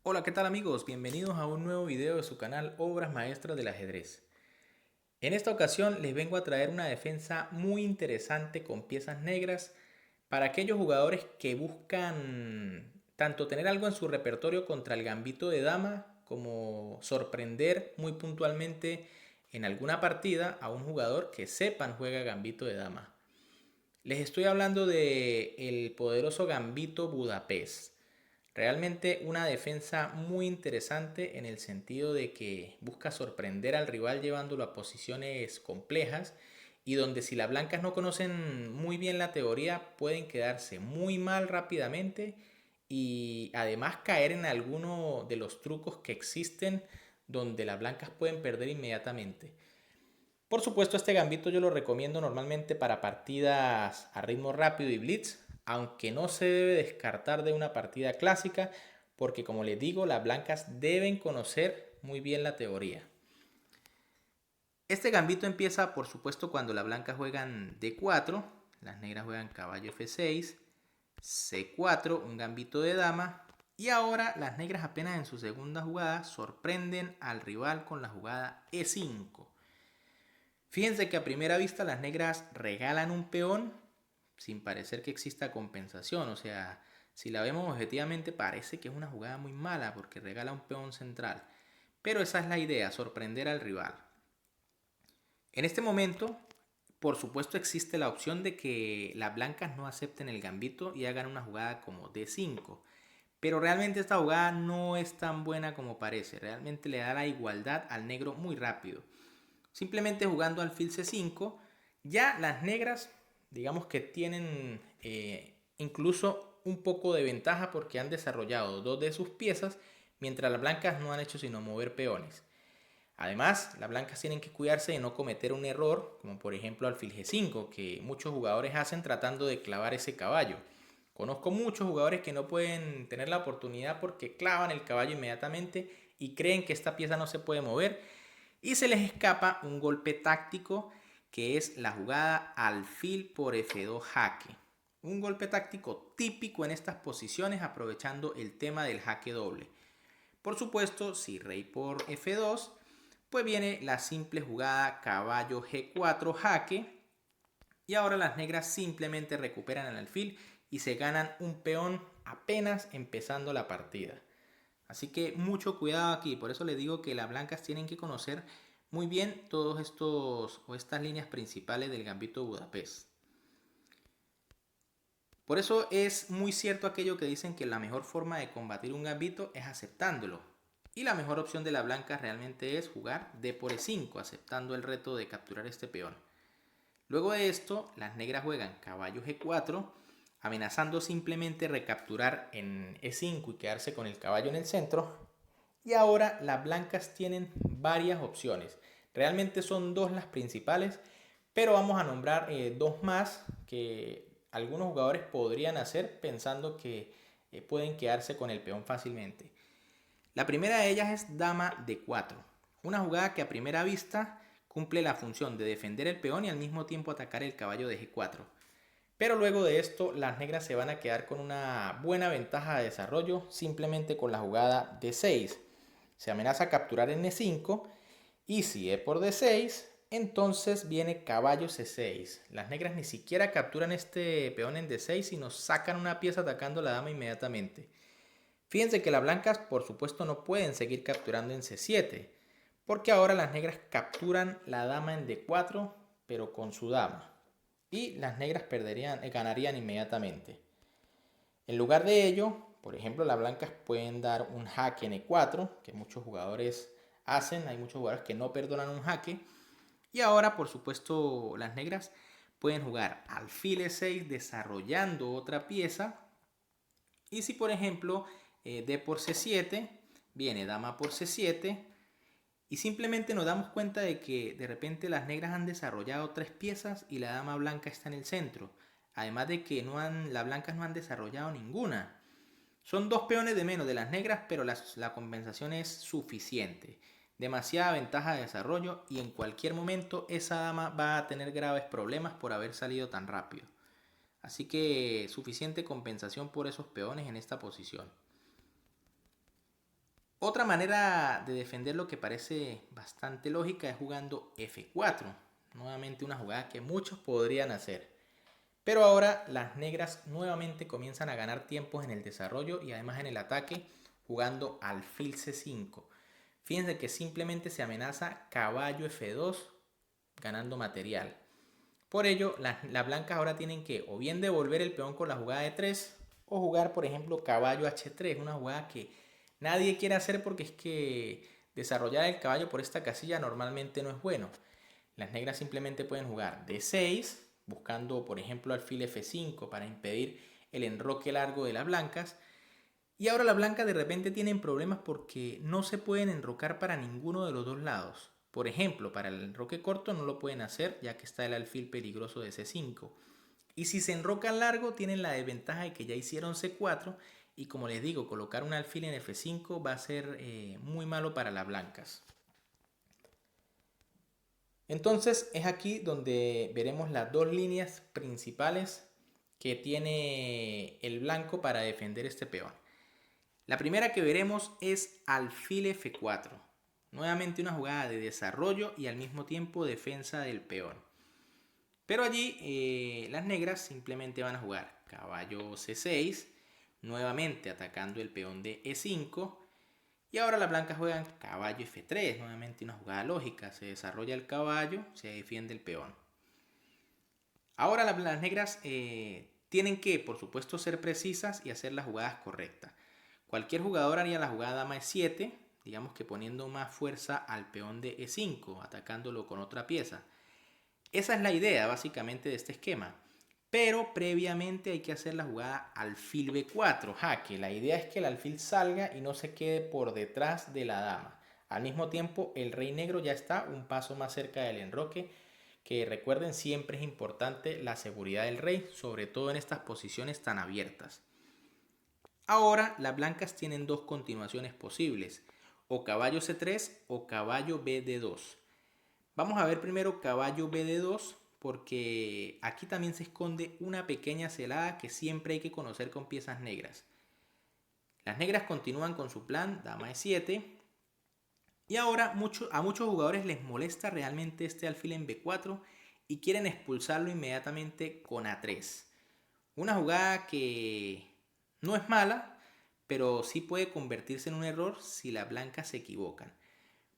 Hola, ¿qué tal amigos? Bienvenidos a un nuevo video de su canal Obras Maestras del Ajedrez. En esta ocasión les vengo a traer una defensa muy interesante con piezas negras para aquellos jugadores que buscan tanto tener algo en su repertorio contra el gambito de dama como sorprender muy puntualmente en alguna partida a un jugador que sepan juega gambito de dama. Les estoy hablando de el poderoso gambito Budapest. Realmente una defensa muy interesante en el sentido de que busca sorprender al rival llevándolo a posiciones complejas y donde si las blancas no conocen muy bien la teoría pueden quedarse muy mal rápidamente y además caer en alguno de los trucos que existen donde las blancas pueden perder inmediatamente. Por supuesto, este gambito yo lo recomiendo normalmente para partidas a ritmo rápido y blitz, aunque no se debe descartar de una partida clásica, porque como les digo, las blancas deben conocer muy bien la teoría. Este gambito empieza, por supuesto, cuando las blancas juegan D4, las negras juegan caballo F6, C4, un gambito de dama, y ahora las negras apenas en su segunda jugada sorprenden al rival con la jugada E5. Fíjense que a primera vista las negras regalan un peón sin parecer que exista compensación. O sea, si la vemos objetivamente parece que es una jugada muy mala porque regala un peón central. Pero esa es la idea, sorprender al rival. En este momento, por supuesto, existe la opción de que las blancas no acepten el gambito y hagan una jugada como D5. Pero realmente esta jugada no es tan buena como parece. Realmente le da la igualdad al negro muy rápido. Simplemente jugando alfil C5, ya las negras, digamos que tienen incluso un poco de ventaja porque han desarrollado dos de sus piezas, mientras las blancas no han hecho sino mover peones. Además, las blancas tienen que cuidarse de no cometer un error, como por ejemplo alfil G5, que muchos jugadores hacen tratando de clavar ese caballo. Conozco muchos jugadores que no pueden tener la oportunidad porque clavan el caballo inmediatamente y creen que esta pieza no se puede mover y se les escapa un golpe táctico que es la jugada alfil por F2 jaque. Un golpe táctico típico en estas posiciones aprovechando el tema del jaque doble. Por supuesto, si rey por F2, pues viene la simple jugada caballo G4 jaque y ahora las negras simplemente recuperan el alfil y se ganan un peón apenas empezando la partida. Así que mucho cuidado aquí, por eso les digo que las blancas tienen que conocer muy bien todos estos o estas líneas principales del gambito de Budapest. Por eso es muy cierto aquello que dicen que la mejor forma de combatir un gambito es aceptándolo. Y la mejor opción de la blanca realmente es jugar D por E5, aceptando el reto de capturar este peón. Luego de esto, las negras juegan caballo G4, amenazando simplemente recapturar en E5 y quedarse con el caballo en el centro. Y ahora las blancas tienen varias opciones. Realmente son dos las principales, pero vamos a nombrar dos más que algunos jugadores podrían hacer pensando que pueden quedarse con el peón fácilmente. La primera de ellas es dama D4, una jugada que a primera vista cumple la función de defender el peón y al mismo tiempo atacar el caballo de G4. Pero luego de esto las negras se van a quedar con una buena ventaja de desarrollo simplemente con la jugada D6. Se amenaza a capturar en E5 y si E por D6, entonces viene caballo C6. Las negras ni siquiera capturan este peón en D6 sino sacan una pieza atacando a la dama inmediatamente. Fíjense que las blancas por supuesto no pueden seguir capturando en C7 porque ahora las negras capturan la dama en D4 pero con su dama y las negras ganarían inmediatamente. En lugar de ello, por ejemplo, las blancas pueden dar un jaque en E4, que muchos jugadores hacen, hay muchos jugadores que no perdonan un jaque. Y ahora, por supuesto, las negras pueden jugar alfil E6 desarrollando otra pieza. Y si, por ejemplo, D por C7, viene dama por C7, y simplemente nos damos cuenta de que de repente las negras han desarrollado tres piezas y la dama blanca está en el centro. Además de que las blancas no han desarrollado ninguna. Son dos peones de menos de las negras, pero la compensación es suficiente. Demasiada ventaja de desarrollo y en cualquier momento esa dama va a tener graves problemas por haber salido tan rápido. Así que suficiente compensación por esos peones en esta posición. Otra manera de defender lo que parece bastante lógica es jugando F4. Nuevamente una jugada que muchos podrían hacer. Pero ahora las negras nuevamente comienzan a ganar tiempos en el desarrollo y además en el ataque jugando alfil C5. Fíjense que simplemente se amenaza caballo F2 ganando material. Por ello, las blancas ahora tienen que o bien devolver el peón con la jugada de 3 o jugar, por ejemplo, caballo H3, una jugada que nadie quiere hacer porque es que desarrollar el caballo por esta casilla normalmente no es bueno. Las negras simplemente pueden jugar D6, buscando, por ejemplo, alfil F5 para impedir el enroque largo de las blancas. Y ahora las blancas de repente tienen problemas porque no se pueden enrocar para ninguno de los dos lados. Por ejemplo, para el enroque corto no lo pueden hacer ya que está el alfil peligroso de C5. Y si se enrocan largo tienen la desventaja de que ya hicieron C4 y como les digo, colocar un alfil en F5 va a ser muy malo para las blancas. Entonces es aquí donde veremos las dos líneas principales que tiene el blanco para defender este peón. La primera que veremos es alfil F4. Nuevamente una jugada de desarrollo y al mismo tiempo defensa del peón. Pero allí las negras simplemente van a jugar caballo C6, nuevamente atacando el peón de E5. Y ahora las blancas juegan caballo F3, nuevamente una jugada lógica. Se desarrolla el caballo, se defiende el peón. Ahora las negras tienen que, por supuesto, ser precisas y hacer las jugadas correctas. Cualquier jugador haría la jugada dama E7, digamos que poniendo más fuerza al peón de E5, atacándolo con otra pieza. Esa es la idea básicamente de este esquema. Pero previamente hay que hacer la jugada alfil B4, jaque. La idea es que el alfil salga y no se quede por detrás de la dama. Al mismo tiempo, el rey negro ya está un paso más cerca del enroque, que recuerden siempre es importante la seguridad del rey, sobre todo en estas posiciones tan abiertas. Ahora las blancas tienen dos continuaciones posibles, o caballo C3 o caballo BD2. Vamos a ver primero caballo BD2 porque aquí también se esconde una pequeña celada que siempre hay que conocer con piezas negras. Las negras continúan con su plan dama E7 y ahora a muchos jugadores les molesta realmente este alfil en B4 y quieren expulsarlo inmediatamente con A3. Una jugada que no es mala, pero sí puede convertirse en un error si las blancas se equivocan.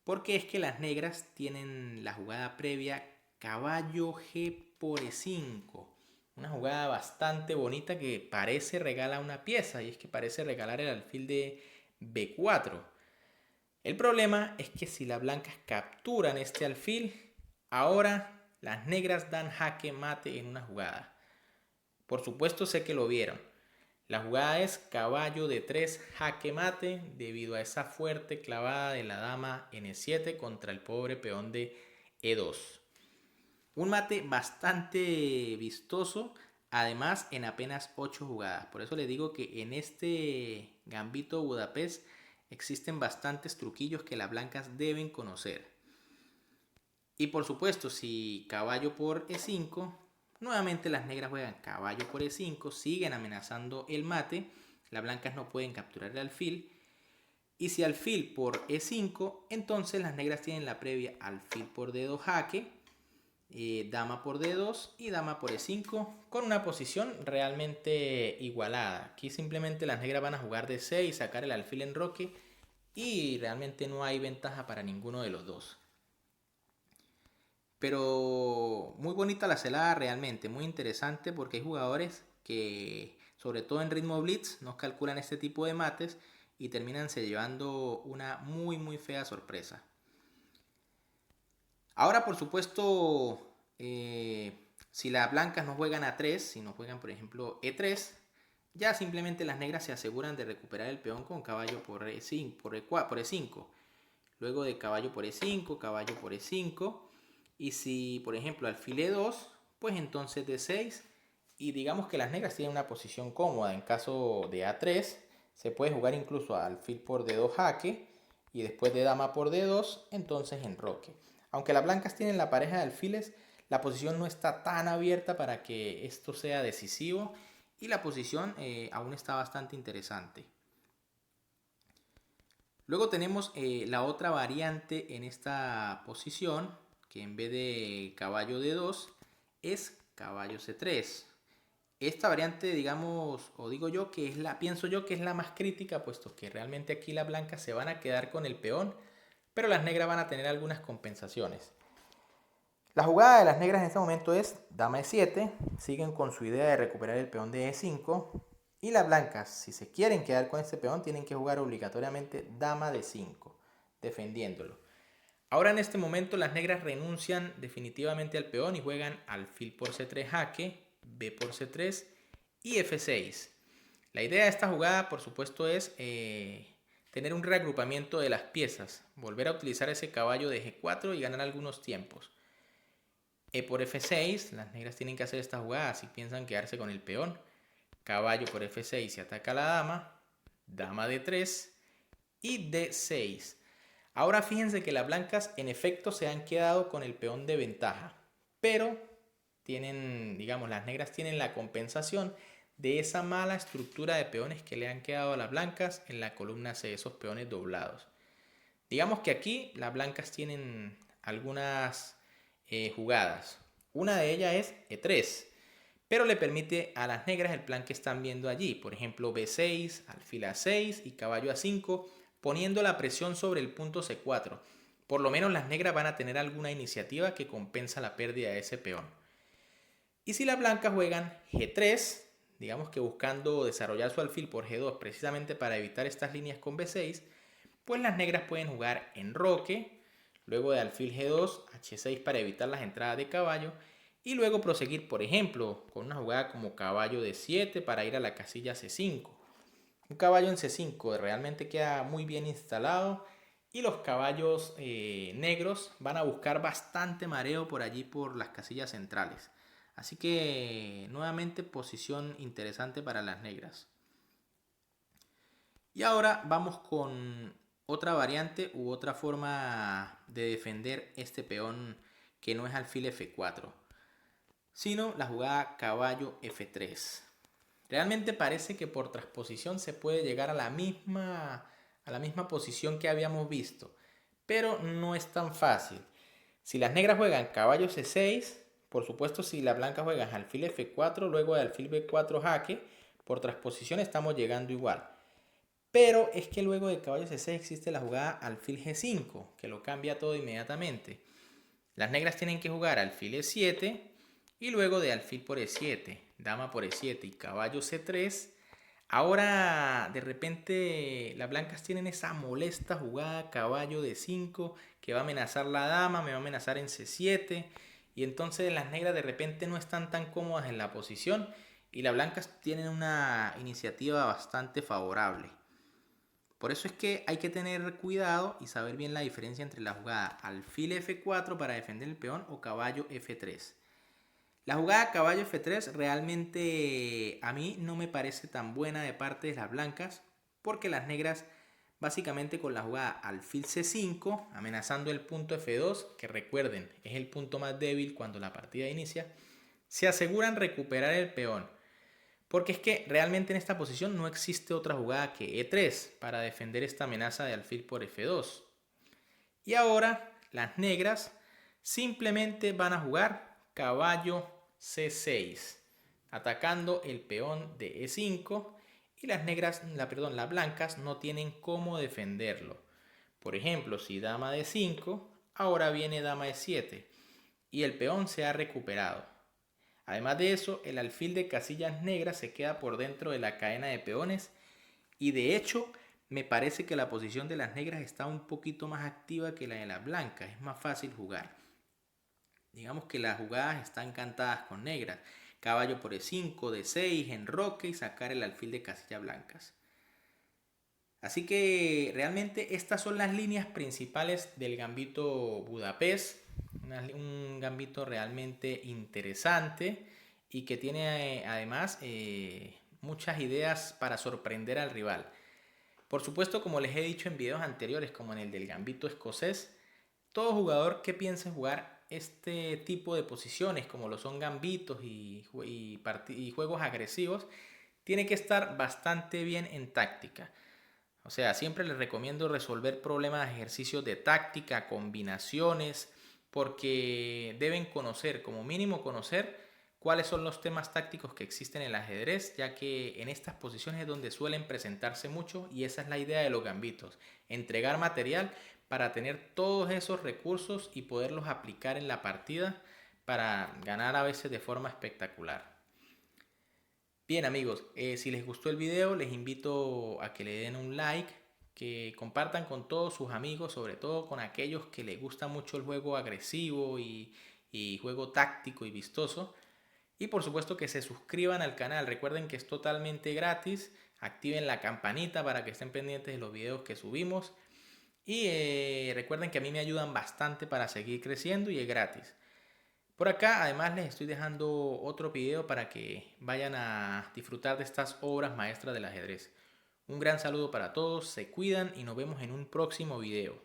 Porque es que las negras tienen la jugada previa caballo G por E5. Una jugada bastante bonita que parece regalar una pieza y es que parece regalar el alfil de B4. El problema es que si las blancas capturan este alfil, ahora las negras dan jaque mate en una jugada. Por supuesto sé que lo vieron. La jugada es caballo de 3 jaque mate debido a esa fuerte clavada de la dama en E7 contra el pobre peón de E2. Un mate bastante vistoso, además en apenas 8 jugadas. Por eso les digo que en este gambito Budapest existen bastantes truquillos que las blancas deben conocer. Y por supuesto, si caballo por E5, nuevamente las negras juegan caballo por E5, siguen amenazando el mate, las blancas no pueden capturar el alfil. Y si alfil por E5, entonces las negras tienen la previa alfil por D2 jaque, dama por D2 y dama por E5 con una posición realmente igualada. Aquí simplemente las negras van a jugar D6, sacar el alfil en roque y realmente no hay ventaja para ninguno de los dos. Pero muy bonita la celada realmente, muy interesante porque hay jugadores que, sobre todo en ritmo blitz, no calculan este tipo de mates y terminan se llevando una muy fea sorpresa. Ahora, por supuesto, si las blancas no juegan A3, si no juegan, por ejemplo, E3, ya simplemente las negras se aseguran de recuperar el peón con caballo por E5, por E5. Luego de caballo por E5, caballo por E5. Y si, por ejemplo, alfil E2, pues entonces D6. Y digamos que las negras tienen una posición cómoda. En caso de A3, se puede jugar incluso alfil por D2 jaque. Y después de dama por D2, entonces enroque. Aunque las blancas tienen la pareja de alfiles, la posición no está tan abierta para que esto sea decisivo. Y la posición aún está bastante interesante. Luego tenemos la otra variante en esta posición, que en vez de caballo D2 es caballo C3. Esta variante, digamos, o digo yo, que es pienso yo que es la más crítica, puesto que realmente aquí las blancas se van a quedar con el peón, pero las negras van a tener algunas compensaciones. La jugada de las negras en este momento es dama E7, siguen con su idea de recuperar el peón de E5, y las blancas, si se quieren quedar con este peón, tienen que jugar obligatoriamente dama D5, defendiéndolo. Ahora en este momento las negras renuncian definitivamente al peón y juegan alfil por C3 jaque, B por C3 y F6. La idea de esta jugada, por supuesto, es tener un reagrupamiento de las piezas, volver a utilizar ese caballo de G4 y ganar algunos tiempos. E por F6, las negras tienen que hacer esta jugada si piensan quedarse con el peón. Caballo por F6 se ataca a la dama, dama D3 y D6. Ahora fíjense que las blancas en efecto se han quedado con el peón de ventaja, pero tienen, digamos, las negras tienen la compensación de esa mala estructura de peones que le han quedado a las blancas en la columna C, esos peones doblados. Digamos que aquí las blancas tienen algunas jugadas. Una de ellas es E3, pero le permite a las negras el plan que están viendo allí, por ejemplo B6, alfil A6 y caballo A5, poniendo la presión sobre el punto C4. Por lo menos las negras van a tener alguna iniciativa que compensa la pérdida de ese peón. Y si las blancas juegan G3, digamos que buscando desarrollar su alfil por G2 precisamente para evitar estas líneas con B6, pues las negras pueden jugar enroque, luego de alfil G2, H6 para evitar las entradas de caballo, y luego proseguir, por ejemplo, con una jugada como caballo D7 para ir a la casilla C5. Un caballo en C5 realmente queda muy bien instalado y los caballos negros van a buscar bastante mareo por allí por las casillas centrales. Así que nuevamente posición interesante para las negras. Y ahora vamos con otra variante u otra forma de defender este peón que no es alfil F4, sino la jugada caballo F3. Realmente parece que por transposición se puede llegar a la misma posición que habíamos visto, pero no es tan fácil. Si las negras juegan caballo C6, por supuesto si las blancas juegan alfil F4, luego de alfil B4 jaque, por transposición estamos llegando igual. Pero es que luego de caballo C6 existe la jugada alfil G5, que lo cambia todo inmediatamente. Las negras tienen que jugar alfil E7 y luego de alfil por E7, dama por E7 y caballo C3. Ahora de repente las blancas tienen esa molesta jugada caballo D5 que va a amenazar la dama, me va a amenazar en C7 y entonces las negras de repente no están tan cómodas en la posición y las blancas tienen una iniciativa bastante favorable. Por eso es que hay que tener cuidado y saber bien la diferencia entre la jugada alfil F4 para defender el peón o caballo F3. La jugada caballo F3 realmente a mí no me parece tan buena de parte de las blancas porque las negras básicamente con la jugada alfil C5 amenazando el punto F2, que recuerden es el punto más débil cuando la partida inicia, se aseguran recuperar el peón. Porque es que realmente en esta posición no existe otra jugada que E3 para defender esta amenaza de alfil por F2. Y ahora las negras simplemente van a jugar caballo C6, atacando el peón de E5 y las las blancas no tienen cómo defenderlo. Por ejemplo, si dama D5, ahora viene dama E7 y el peón se ha recuperado. Además de eso, el alfil de casillas negras se queda por dentro de la cadena de peones y de hecho me parece que la posición de las negras está un poquito más activa que la de las blancas, es más fácil jugar. Digamos que las jugadas están cantadas con negras, caballo por E5, D6, enroque y sacar el alfil de casillas blancas. Así que realmente estas son las líneas principales del gambito Budapest, un gambito realmente interesante y que tiene además muchas ideas para sorprender al rival. Por supuesto, como les he dicho en videos anteriores, como en el del gambito escocés, todo jugador que piense jugar este tipo de posiciones, como lo son gambitos y juegos agresivos, tiene que estar bastante bien en táctica. O sea, siempre les recomiendo resolver problemas, ejercicios de táctica, combinaciones, porque deben conocer, como mínimo conocer cuáles son los temas tácticos que existen en el ajedrez, ya que en estas posiciones es donde suelen presentarse mucho y esa es la idea de los gambitos, entregar material para tener todos esos recursos y poderlos aplicar en la partida para ganar a veces de forma espectacular. Bien amigos, si les gustó el video les invito a que le den un like, que compartan con todos sus amigos, sobre todo con aquellos que les gusta mucho el juego agresivo y juego táctico y vistoso. Y por supuesto que se suscriban al canal, recuerden que es totalmente gratis, activen la campanita para que estén pendientes de los videos que subimos y recuerden que a mí me ayudan bastante para seguir creciendo y es gratis. Por acá además les estoy dejando otro video para que vayan a disfrutar de estas obras maestras del ajedrez. Un gran saludo para todos, se cuidan y nos vemos en un próximo video.